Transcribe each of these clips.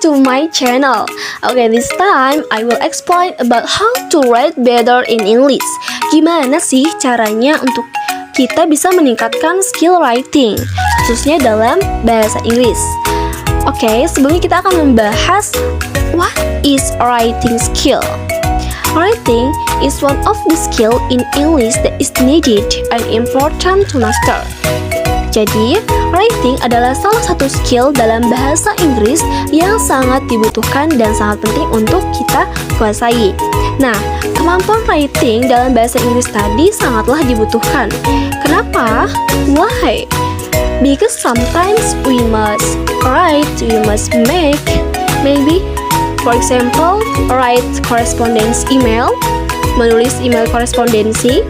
to my channel. Okay, this time I will explain about how to write better in English. Gimana sih caranya untuk kita bisa meningkatkan skill writing, khususnya dalam bahasa Inggris. Oke, sebelumnya kita akan membahas what is writing skill. Writing is one of the skill in English that is needed and important to master. Jadi, writing adalah salah satu skill dalam bahasa Inggris yang sangat dibutuhkan dan sangat penting untuk kita kuasai. Nah, kemampuan writing dalam bahasa Inggris tadi sangatlah dibutuhkan. Kenapa? Why? Because sometimes we must write, we must make, maybe, for example, write correspondence email, menulis email korespondensi,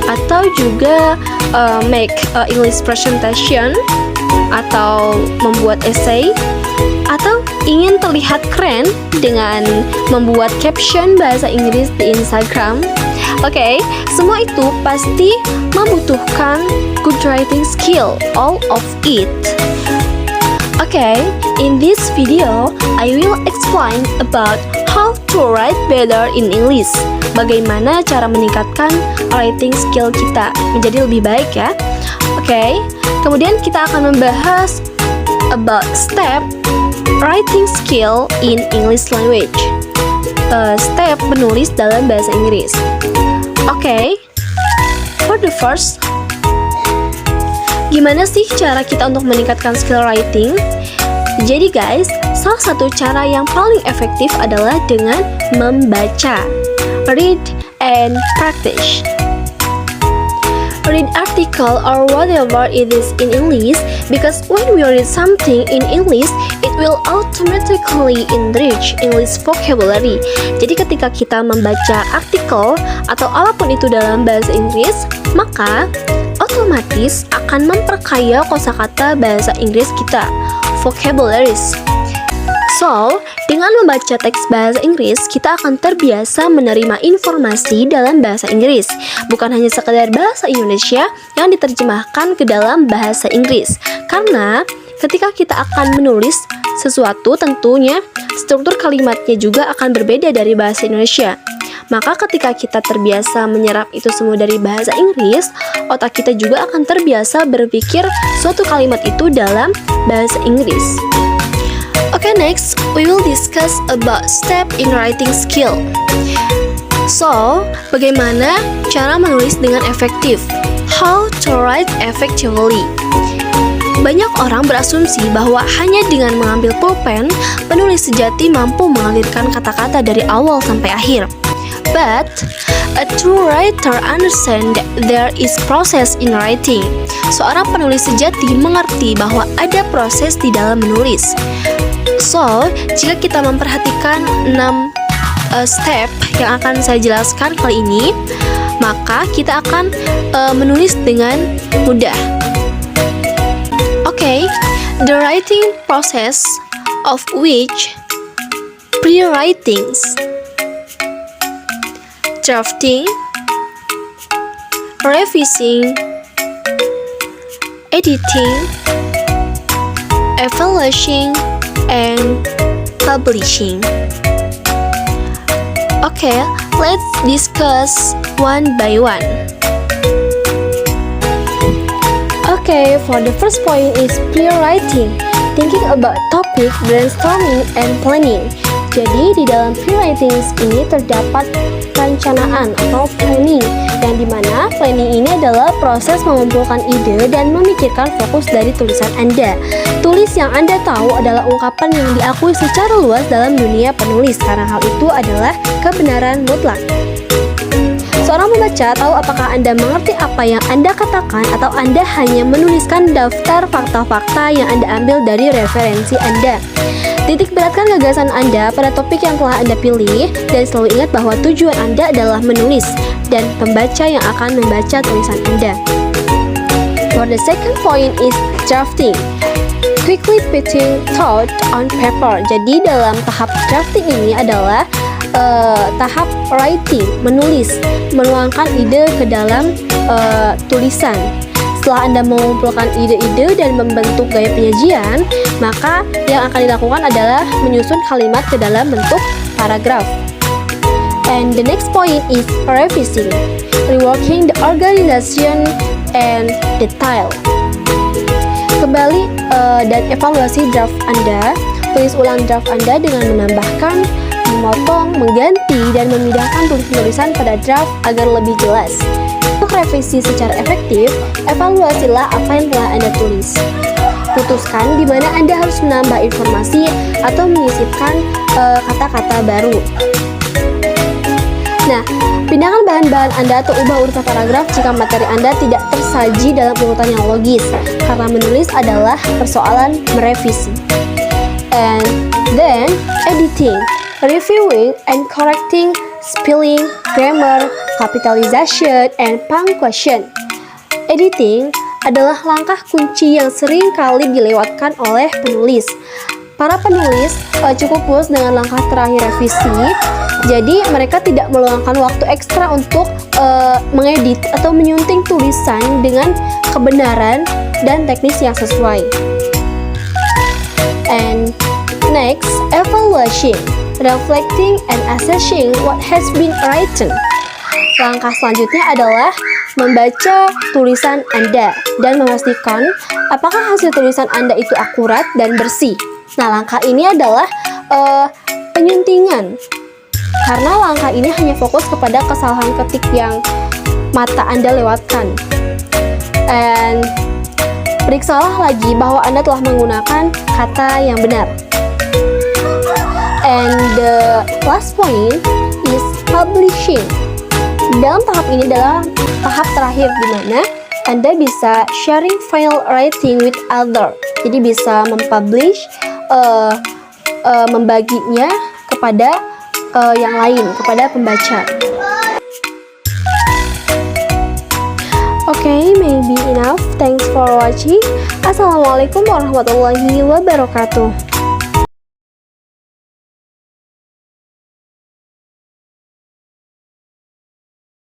atau juga make English presentation, atau membuat essay, atau ingin terlihat keren dengan membuat caption bahasa Inggris di Instagram. Oke, semua itu pasti membutuhkan good writing skill, all of it. Okay, in this video, I will explain about how to write better in English. Bagaimana cara meningkatkan writing skill kita menjadi lebih baik ya. Okay, kemudian kita akan membahas about step writing skill in English language. Step menulis dalam bahasa Inggris. Okay, for the first, gimana sih cara kita untuk meningkatkan skill writing? Jadi guys, salah satu cara yang paling efektif adalah dengan membaca. Read and practice. Read article or whatever it is in English, because when we read something in English, it will automatically enrich English vocabulary. Jadi ketika kita membaca artikel atau apapun itu dalam bahasa Inggris, maka otomatis akan memperkaya kosakata bahasa Inggris kita, vocabularies. So, dengan membaca teks bahasa Inggris, kita akan terbiasa menerima informasi dalam bahasa Inggris, bukan hanya sekedar bahasa Indonesia yang diterjemahkan ke dalam bahasa Inggris. Karena ketika kita akan menulis sesuatu, tentunya struktur kalimatnya juga akan berbeda dari bahasa Indonesia. Maka ketika kita terbiasa menyerap itu semua dari bahasa Inggris, otak kita juga akan terbiasa berpikir suatu kalimat itu dalam bahasa Inggris. Okay, next we will discuss about step in writing skill. So, bagaimana cara menulis dengan efektif? How to write effectively? Banyak orang berasumsi bahwa hanya dengan mengambil pulpen, penulis sejati mampu mengalirkan kata-kata dari awal sampai akhir. But a true writer understands that there is process in writing. Seorang penulis sejati mengerti bahwa ada proses di dalam menulis. So, jika kita memperhatikan 6 step yang akan saya jelaskan kali ini, maka kita akan menulis dengan mudah. Okay, the writing process of which pre-writings, drafting, revising, editing, evaluating, and publishing. Okay, let's discuss one by one. Okay, for the first point is pre-writing, thinking about topic, brainstorming, and planning. Jadi di dalam pre-writing ini terdapat perencanaan atau planning, yang dimana planning ini adalah proses mengumpulkan ide dan memikirkan fokus dari tulisan Anda. Tulis yang Anda tahu adalah ungkapan yang diakui secara luas dalam dunia penulis, karena hal itu adalah kebenaran mutlak. Seorang pembaca tahu apakah Anda mengerti apa yang Anda katakan atau Anda hanya menuliskan daftar fakta-fakta yang Anda ambil dari referensi Anda. Titik beratkan gagasan Anda pada topik yang telah Anda pilih, dan selalu ingat bahwa tujuan Anda adalah menulis dan pembaca yang akan membaca tulisan Anda. For the second point is drafting, quickly putting thought on paper. Jadi dalam tahap drafting ini adalah tahap writing, menulis, menuangkan ide ke dalam tulisan. Setelah Anda mengumpulkan ide-ide dan membentuk gaya penyajian, maka yang akan dilakukan adalah menyusun kalimat ke dalam bentuk paragraf. And the next point is revising, reworking the organization and detail. Kembali dan evaluasi draft Anda. Tulis ulang draft Anda dengan menambahkan, memotong, mengganti, dan memindahkan tulisan pada draft agar lebih jelas. Untuk revisi secara efektif, evaluasilah apa yang telah Anda tulis. Putuskan di mana Anda harus menambah informasi atau menyisipkan kata-kata baru. Nah, pindahkan bahan-bahan Anda atau ubah urutan paragraf jika materi Anda tidak tersaji dalam urutan yang logis, karena menulis adalah persoalan merevisi. And then, editing, reviewing and correcting spelling, grammar, capitalization, and punctuation. Editing adalah langkah kunci yang sering kali dilewatkan oleh penulis. Para penulis cukup puas dengan langkah terakhir revisi, jadi mereka tidak meluangkan waktu ekstra untuk mengedit atau menyunting tulisan dengan kebenaran dan teknis yang sesuai. And next, evaluation, reflecting and assessing what has been written. Langkah selanjutnya adalah membaca tulisan Anda dan memastikan apakah hasil tulisan Anda itu akurat dan bersih. Nah, langkah ini adalah penyuntingan, karena langkah ini hanya fokus kepada kesalahan ketik yang mata Anda lewatkan. And periksalah lagi bahwa Anda telah menggunakan kata yang benar. And the last point is publishing. Dalam tahap ini adalah tahap terakhir di mana Anda bisa sharing file writing with other. Jadi bisa mempublish, membaginya kepada yang lain, kepada pembaca. Okay, maybe enough. Thanks for watching. Assalamualaikum warahmatullahi wabarakatuh.